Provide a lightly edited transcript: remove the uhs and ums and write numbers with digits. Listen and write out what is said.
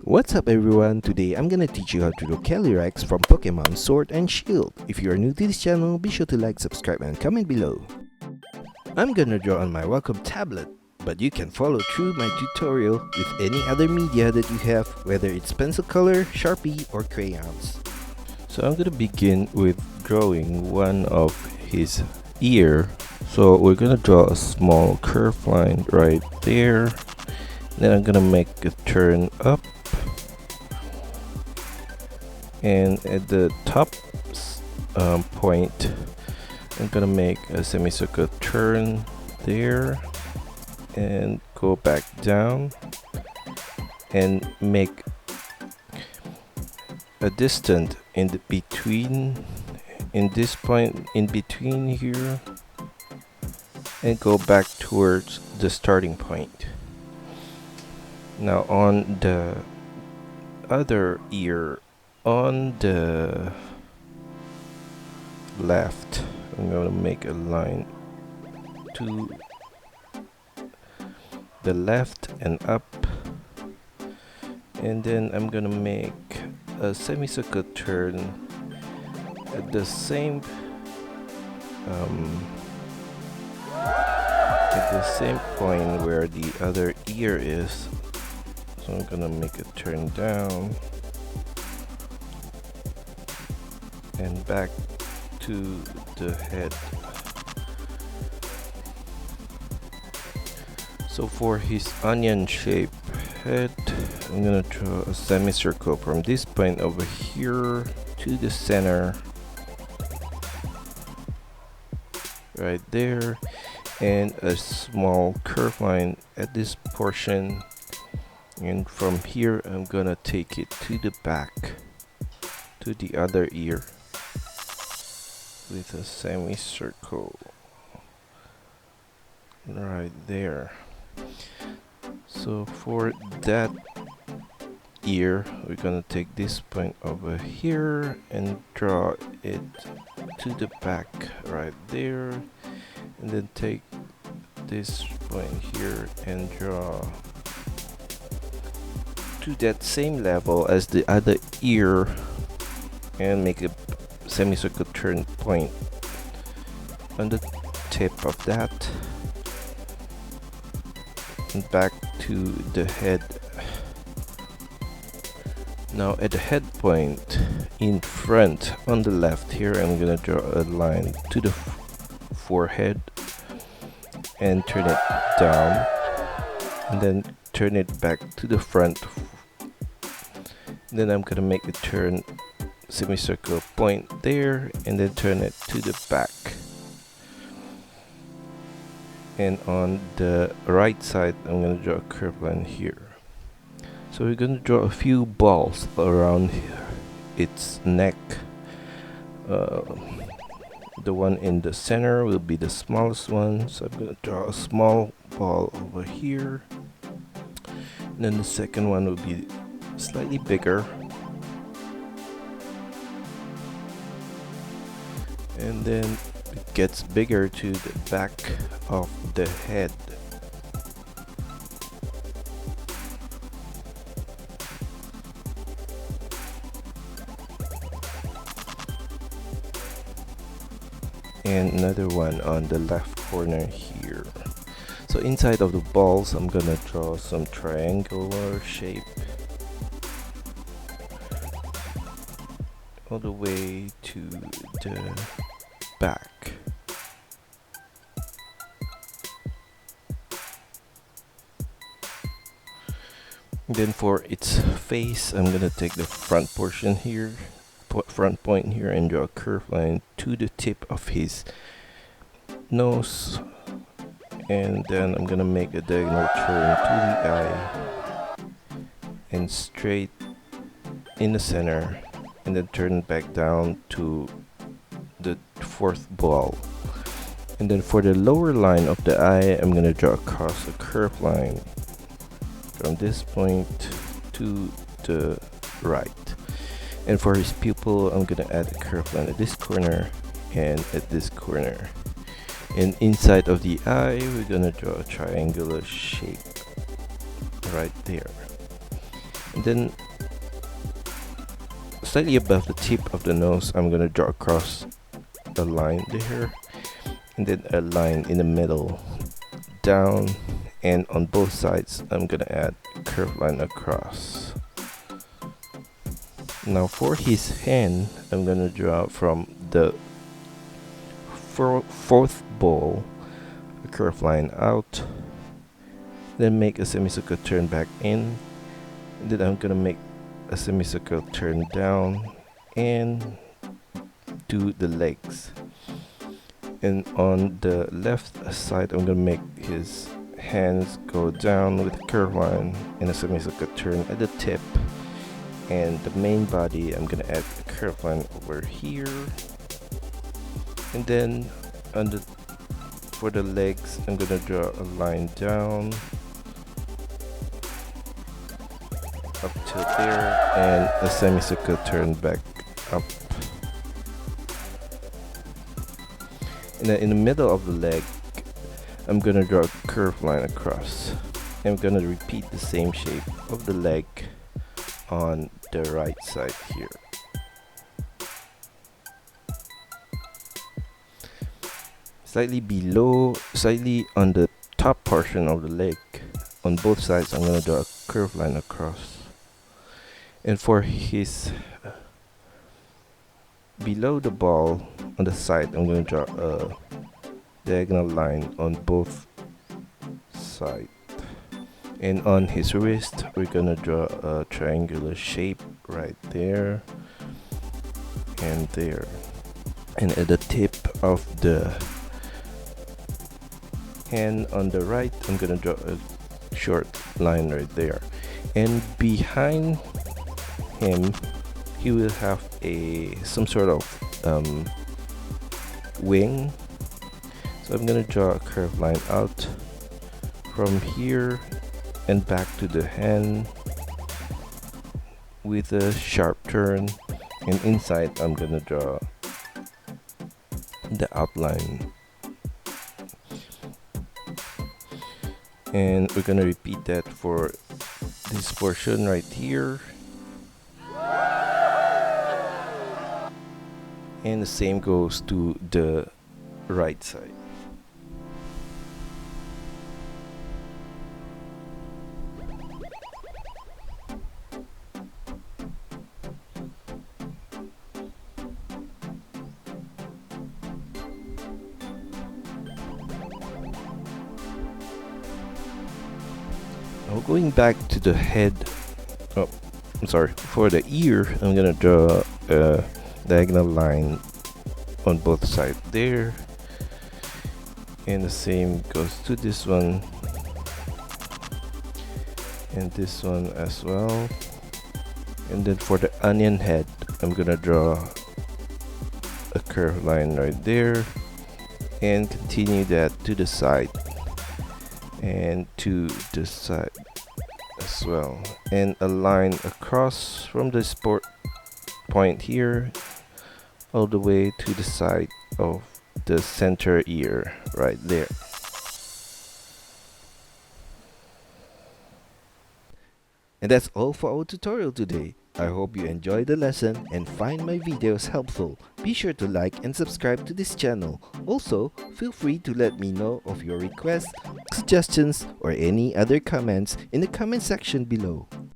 What's up everyone, today I'm gonna teach you how to draw Calyrex from Pokemon Sword and Shield. If you are new to this channel, be sure to like, subscribe and comment below. I'm gonna draw on my Wacom tablet, but you can follow through my tutorial with any other media that you have, whether it's pencil color, Sharpie or crayons. So I'm gonna begin with drawing one of his ear. So we're gonna draw a small curved line right there. Then I'm gonna make a turn up, and at the top point I'm gonna make a semicircle turn there and go back down and make a distance in the between, in this point in between here, and go back towards the starting point. Now on the other ear, on the left, I'm going to make a line to the left and up, and then I'm going to make a semicircle turn at the same point where the other ear is. So I'm gonna make a turn down and back to the head. So for his onion shape head, I'm gonna draw a semicircle from this point over here to the center right there, and a small curve line at this portion, and from here I'm gonna take it to the back to the other ear with a semicircle right there. So for that ear, we're gonna take this point over here and draw it to the back right there, and then take this point here and draw to that same level as the other ear and make a semicircle turn point on the tip of that and back to the head. Now at the head point in front on the left here, I'm gonna draw a line to the forehead and turn it down, and then turn it back to the front. Then I'm gonna make a turn semicircle point there and then turn it to the back. And on the right side I'm gonna draw a curved line here. So we're gonna draw a few balls around here, its neck. The one in the center will be the smallest one, so I'm gonna draw a small ball over here, and then the second one will be slightly bigger, and then it gets bigger to the back of the head. And another one on the left corner here. So inside of the balls I'm gonna draw some triangular shape all the way to the back. Then for its face, I'm gonna take the front portion here, front point here, and draw a curved line to the tip of his nose, and then I'm gonna make a diagonal turn to the eye and straight in the center, and then turn back down to the fourth ball. And then for the lower line of the eye, I'm gonna draw across a curved line from this point to the right. And for his pupil, I'm gonna add a curved line at this corner and at this corner. And inside of the eye, we're gonna draw a triangular shape right there. And then slightly above the tip of the nose, I'm gonna draw across a line there, and then a line in the middle down, and on both sides I'm gonna add a curved line across. Now for his hand, I'm gonna draw from the fourth ball a curved line out, then make a semicircle turn back in, and then I'm gonna make a semicircle turn down and do the legs. And on the left side, I'm gonna make his hands go down with a curved line and a semicircle turn at the tip. And the main body, I'm gonna add a curved line over here. And then for the legs, I'm gonna draw a line down up to there and a semicircle turn back up. And then in the middle of the leg, I'm gonna draw a curved line across. I'm gonna repeat the same shape of the leg on the right side here. Slightly on the top portion of the leg, on both sides, I'm gonna draw a curved line across. And for his below the ball on the side, I'm going to draw a diagonal line on both sides. And on his wrist, we're going to draw a triangular shape right there and there. And at the tip of the hand on the right, I'm going to draw a short line right there. And behind him, he will have some sort of wing. So I'm gonna draw a curved line out from here and back to the hand with a sharp turn, and inside I'm gonna draw the outline. And we're gonna repeat that for this portion right here. And the same goes to the right side. Now going back to the head, for the ear, I'm gonna draw a diagonal line on both sides there, and the same goes to this one and this one as well. And then for the onion head, I'm gonna draw a curved line right there and continue that to the side and to the side as well, and a line across from the point here all the way to the side of the center ear right there. And that's all for our tutorial today. I hope you enjoyed the lesson and find my videos helpful. Be sure to like and subscribe to this channel. Also, feel free to let me know of your requests, suggestions, or any other comments in the comment section below.